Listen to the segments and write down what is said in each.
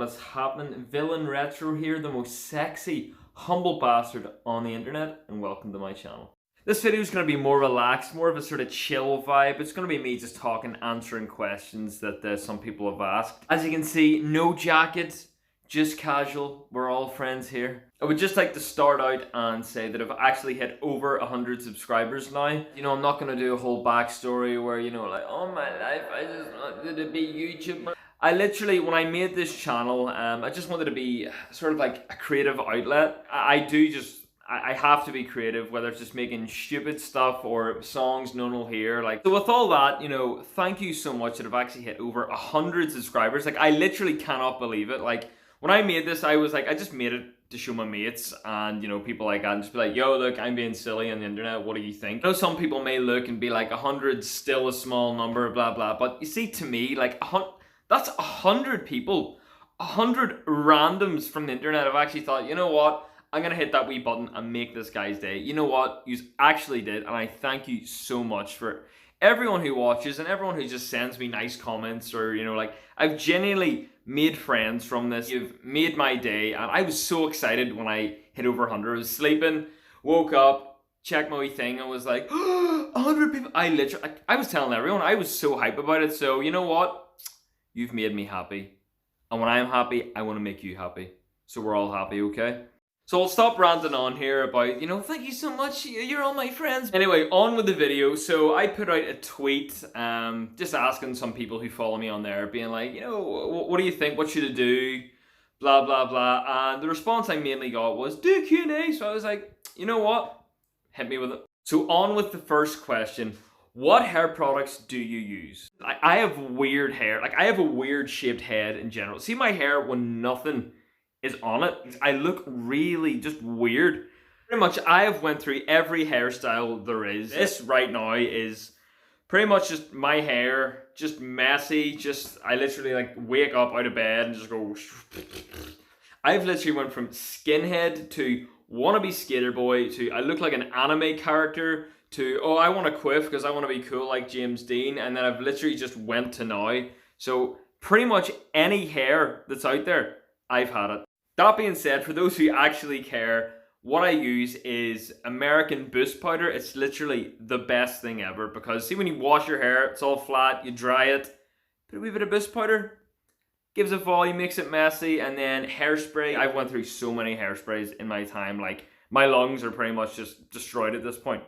what is happening? Villain Retro here, the most sexy, humble bastard on the internet, and welcome to my channel. This video is going to be more relaxed, more of a sort of chill vibe. It's going to be me just talking, answering questions that some people have asked. As you can see, no jackets, just casual. We're all friends here. I would just like to start out and say that I've actually hit over 100 subscribers now. You know, I'm not going to do a whole backstory where, you know, like, all my life I just wanted to be YouTuber. I literally, when I made this channel, I just wanted to be sort of like a creative outlet. I have to be creative, whether it's just making stupid stuff or songs no one will hear. Like, so with all that, you know, thank you so much that I've actually hit over 100 subscribers. Like, I literally cannot believe it. Like, when I made this, I was like, I just made it to show my mates and, you know, people like that and just be like, yo, look, I'm being silly on the internet. What do you think? I know some people may look and be like, 100's still a small number, blah, blah. But you see, to me, like, that's 100 people, 100 randoms from the internet have actually thought, you know what? I'm going to hit that wee button and make this guy's day. You know what? You actually did. And I thank you so much for everyone who watches and everyone who just sends me nice comments or, you know, like, I've genuinely made friends from this. You've made my day. And I was so excited when I hit over 100. I was sleeping, woke up, checked my wee thing and was like, 100 people. I was telling everyone, I was so hype about it. So, you know what? You've made me happy. And when I'm happy, I want to make you happy. So we're all happy, okay? So I'll stop ranting on here about, you know, thank you so much, you're all my friends. Anyway, on with the video. So I put out a tweet, just asking some people who follow me on there, being like, you know, what do you think? What should I do? Blah, blah, blah. And the response I mainly got was, do Q&A. So I was like, you know what? Hit me with it. So on with the first question. What hair products do you use? I have weird hair. Like, I have a weird shaped head in general. See my hair when nothing is on it? I look really just weird. Pretty much, I have went through every hairstyle there is. This right now is pretty much just my hair, just messy. Just, I literally like wake up out of bed and just go. I've literally went from skinhead to wannabe skater boy to I look like an anime character to, oh, I want to quiff because I want to be cool like James Dean. And then I've literally just went to now. So pretty much any hair that's out there, I've had it. That being said, for those who actually care, what I use is American Boost Powder. It's literally the best thing ever because see when you wash your hair, it's all flat, you dry it, put a wee bit of Boost Powder, gives it volume, makes it messy, and then hairspray. I've went through so many hairsprays in my time, like my lungs are pretty much just destroyed at this point.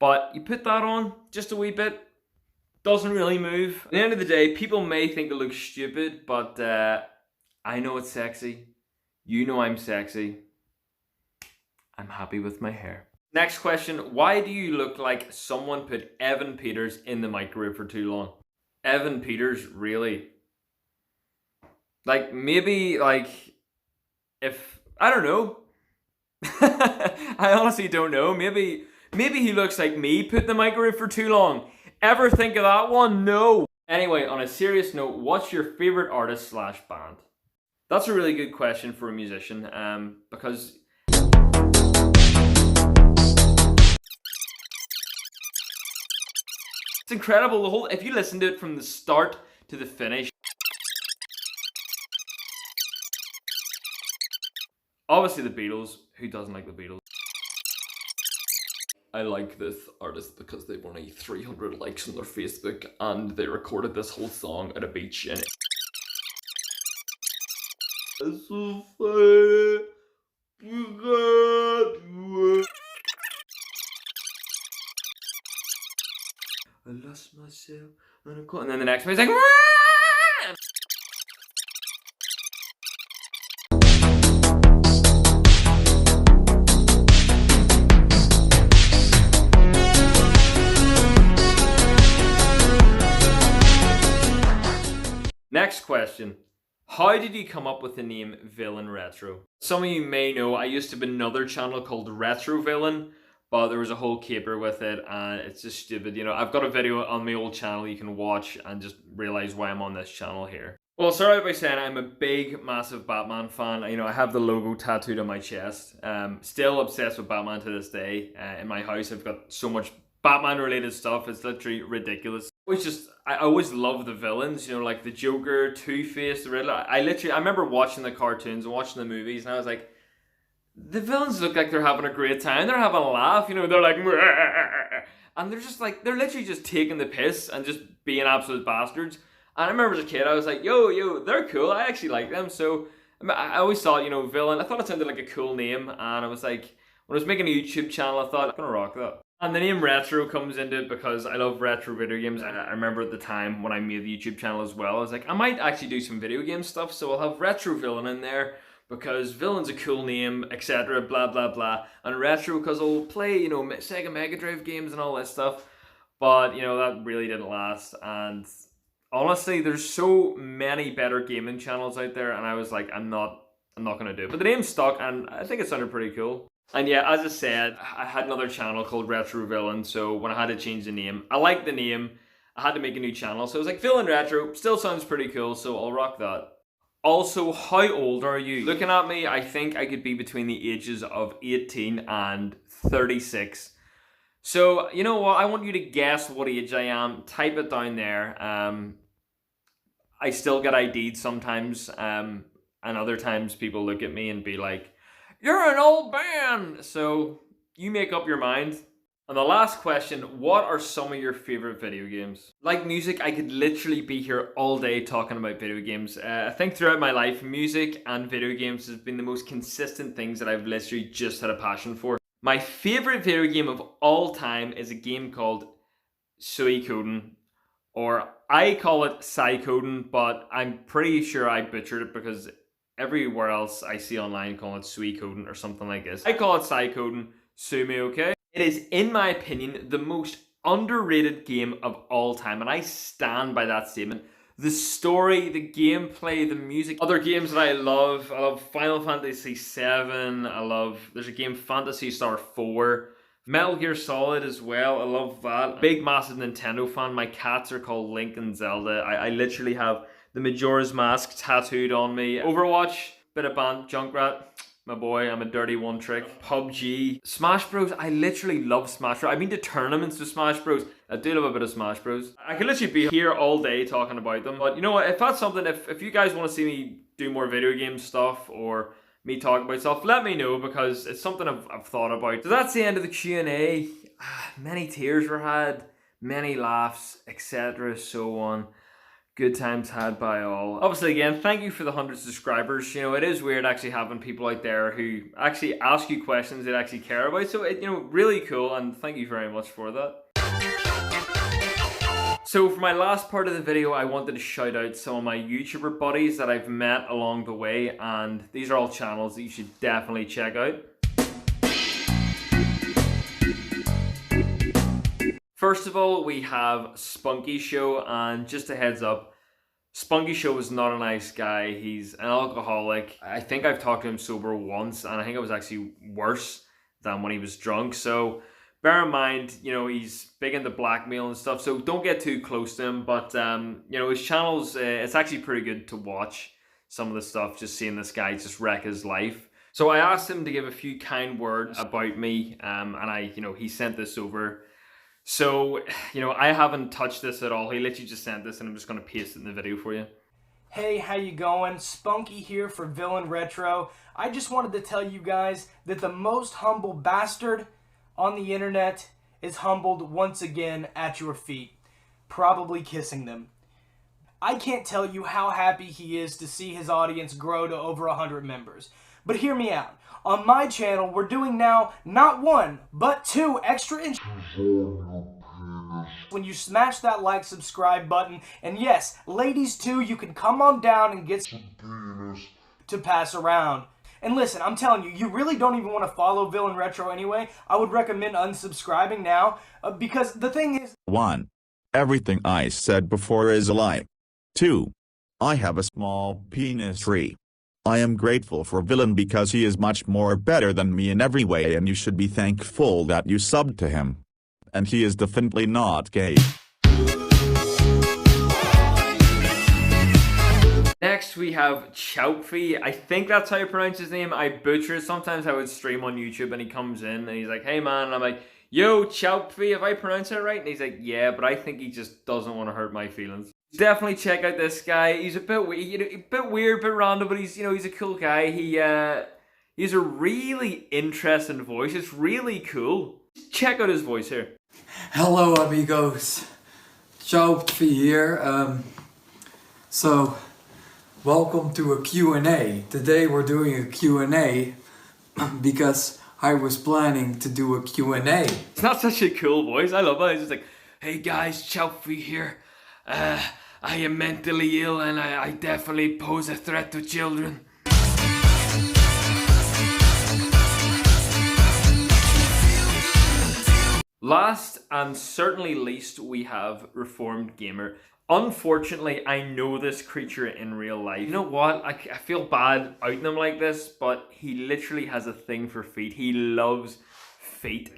But you put that on, just a wee bit, doesn't really move. At the end of the day, people may think it looks stupid, but I know it's sexy. You know I'm sexy. I'm happy with my hair. Next question, why do you look like someone put Evan Peters in the microwave for too long? Evan Peters, really? Like, maybe, like, if, I don't know. I honestly don't know. Maybe he looks like me put in the microwave for too long. Ever think of that one? No. Anyway, on a serious note, what's your favorite artist / band? That's a really good question for a musician, because it's incredible. The whole, if you listen to it from the start to the finish, obviously the Beatles. Who doesn't like the Beatles? I like this artist because they've only 300 likes on their Facebook and they recorded this whole song at a beach and it's so funny. I lost myself and then the next one is like Next question. How did you come up with the name Villain Retro? Some of you may know I used to have another channel called Retro Villain, but there was a whole caper with it and it's just stupid. You know, I've got a video on my old channel you can watch and just realize why I'm on this channel here. Well, start out by saying I'm a big, massive Batman fan. You know, I have the logo tattooed on my chest. Still obsessed with Batman to this day. In my house, I've got so much Batman-related stuff. It's literally ridiculous. I always love the villains, you know, like the Joker, Two-Face, the Riddler. I remember watching the cartoons and watching the movies, and I was like, the villains look like they're having a great time. They're having a laugh, you know. They're like, and they're just like, they're literally just taking the piss and just being absolute bastards. And I remember as a kid, I was like, yo, they're cool. I actually like them. So I always thought, you know, villain. I thought it sounded like a cool name, and I was like, when I was making a YouTube channel, I thought I'm gonna rock that. And the name Retro comes into it because I love retro video games. And I remember at the time when I made the YouTube channel as well, I was like, I might actually do some video game stuff, so I'll have Retro Villain in there because villain's a cool name, etc. Blah blah blah. And retro because I'll play, you know, Sega Mega Drive games and all that stuff. But you know, that really didn't last. And honestly, there's so many better gaming channels out there, and I was like, I'm not gonna do it. But the name stuck, and I think it sounded pretty cool. And yeah, as I said, I had another channel called Retro Villain, so when I had to change the name, I liked the name, I had to make a new channel, so I was like, Villain Retro, still sounds pretty cool, so I'll rock that. Also, how old are you? Looking at me, I think I could be between the ages of 18 and 36. So, you know what, I want you to guess what age I am, type it down there. I still get ID'd sometimes, and other times people look at me and be like, you're an old man! So, you make up your mind. And the last question, what are some of your favorite video games? Like music, I could literally be here all day talking about video games. I think throughout my life, music and video games has been the most consistent things that I've literally just had a passion for. My favorite video game of all time is a game called Suikoden, or I call it Psychoden, but I'm pretty sure I butchered it because everywhere else I see online calling it Suikoden or something like this. I call it Psychoden. Sue me, okay? It is, in my opinion, the most underrated game of all time, and I stand by that statement. The story, the gameplay, the music. Other games that I love Final Fantasy VII. There's a game, Phantasy Star 4. Metal Gear Solid as well, I love that. Big, massive Nintendo fan. My cats are called Link and Zelda. I literally have the Majora's Mask tattooed on me. Overwatch, bit of Junkrat, my boy, I'm a dirty one trick. PUBG, Smash Bros, I literally love Smash Bros. I've been to tournaments with Smash Bros. I do love a bit of Smash Bros. I could literally be here all day talking about them, but you know what, if that's something, if you guys want to see me do more video game stuff or me talk about stuff, let me know because it's something I've thought about. So that's the end of the Q&A. Many tears were had, many laughs, etc. so on. Good times had by all. Obviously, again, thank you for the 100 subscribers. You know, it is weird actually having people out there who actually ask you questions that actually care about. So, you know, really cool, and thank you very much for that. So for my last part of the video, I wanted to shout out some of my YouTuber buddies that I've met along the way, and these are all channels that you should definitely check out. First of all, we have Spunky Show, and just a heads up, Spunky Show is not a nice guy. He's an alcoholic. I think I've talked to him sober once, and I think it was actually worse than when he was drunk. So bear in mind, you know, he's big into blackmail and stuff, so don't get too close to him. But, you know, his channel's, it's actually pretty good to watch some of the stuff, just seeing this guy just wreck his life. So I asked him to give a few kind words about me, and you know, he sent this over. So, you know, I haven't touched this at all. He literally just sent this, and I'm just going to paste it in the video for you. Hey, how you going? Spunky here for Villain Retro. I just wanted to tell you guys that the most humble bastard on the internet is humbled once again at your feet, probably kissing them. I can't tell you how happy he is to see his audience grow to over 100 members. But hear me out. On my channel, we're doing now not 1, but 2 extra when you smash that like, subscribe button. And yes, ladies too, you can come on down and get some penis to pass around. And listen, I'm telling you, you really don't even want to follow Villain Retro anyway. I would recommend unsubscribing now, because the thing is... 1. Everything I said before is a lie. 2. I have a small penis. 3. I am grateful for Villain because he is much more better than me in every way, and you should be thankful that you subbed to him. And he is definitely not gay. Next we have Chauptphey. I think that's how you pronounce his name. I butcher it. Sometimes I would stream on YouTube and he comes in and he's like, hey man, and I'm like, yo, Chauptphey, have I pronounced it right? And he's like, yeah, but I think he just doesn't want to hurt my feelings. Definitely check out this guy. He's a bit weird, bit random, but he's a cool guy. He has a really interesting voice. It's really cool. Check out his voice here. Hello amigos, Chauptphey here. So welcome to a Q&A. Today we're doing a Q&A because I was planning to do a Q&A. It's not such a cool voice. I love it. It's just like, hey guys, Chauptphey here. I am mentally ill and I definitely pose a threat to children. Last and certainly least, we have ReformedGamer. Unfortunately, I know this creature in real life. You know what? I feel bad outing him like this, but he literally has a thing for feet. He loves feet.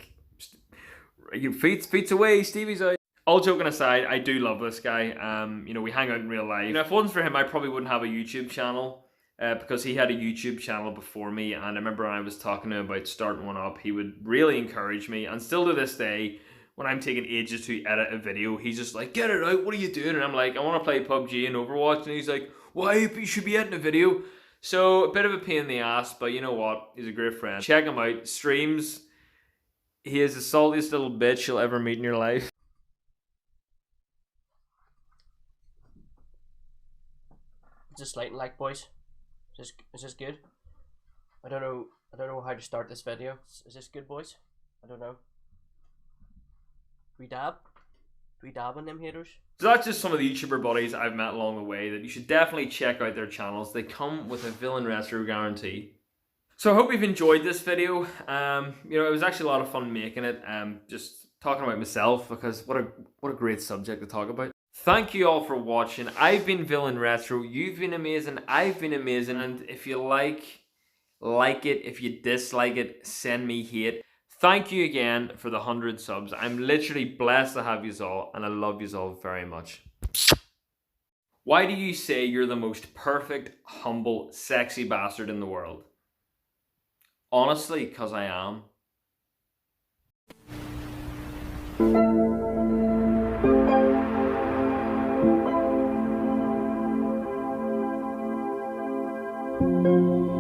Feet's away, Stevie's out. All joking aside, I do love this guy. You know, we hang out in real life. You know, if it wasn't for him, I probably wouldn't have a YouTube channel. Because he had a YouTube channel before me, and I remember when I was talking to him about starting one up, he would really encourage me, and still to this day, when I'm taking ages to edit a video, he's just like, get it out, what are you doing? And I'm like, I want to play PUBG and Overwatch, and he's like, why, you should be editing a video. So, a bit of a pain in the ass, but you know what, he's a great friend. Check him out, streams, he is the saltiest little bitch you'll ever meet in your life. Just lighting like, boys. Is this good? I don't know how to start this video. Is this good, boys? I don't know. We dab? Do we dab on them haters? So that's just some of the YouTuber buddies I've met along the way that you should definitely check out their channels. They come with a villain retro guarantee. So I hope you've enjoyed this video. You know, it was actually a lot of fun making it. Just talking about myself, because what a great subject to talk about. Thank you all for watching. I've been Villain Retro. You've been amazing. I've been amazing. And if you like it. If you dislike it, send me hate. Thank you again for the 100 subs. I'm literally blessed to have yous all, and I love yous all very much. Why do you say you're the most perfect, humble, sexy bastard in the world? Honestly, because I am. Thank you.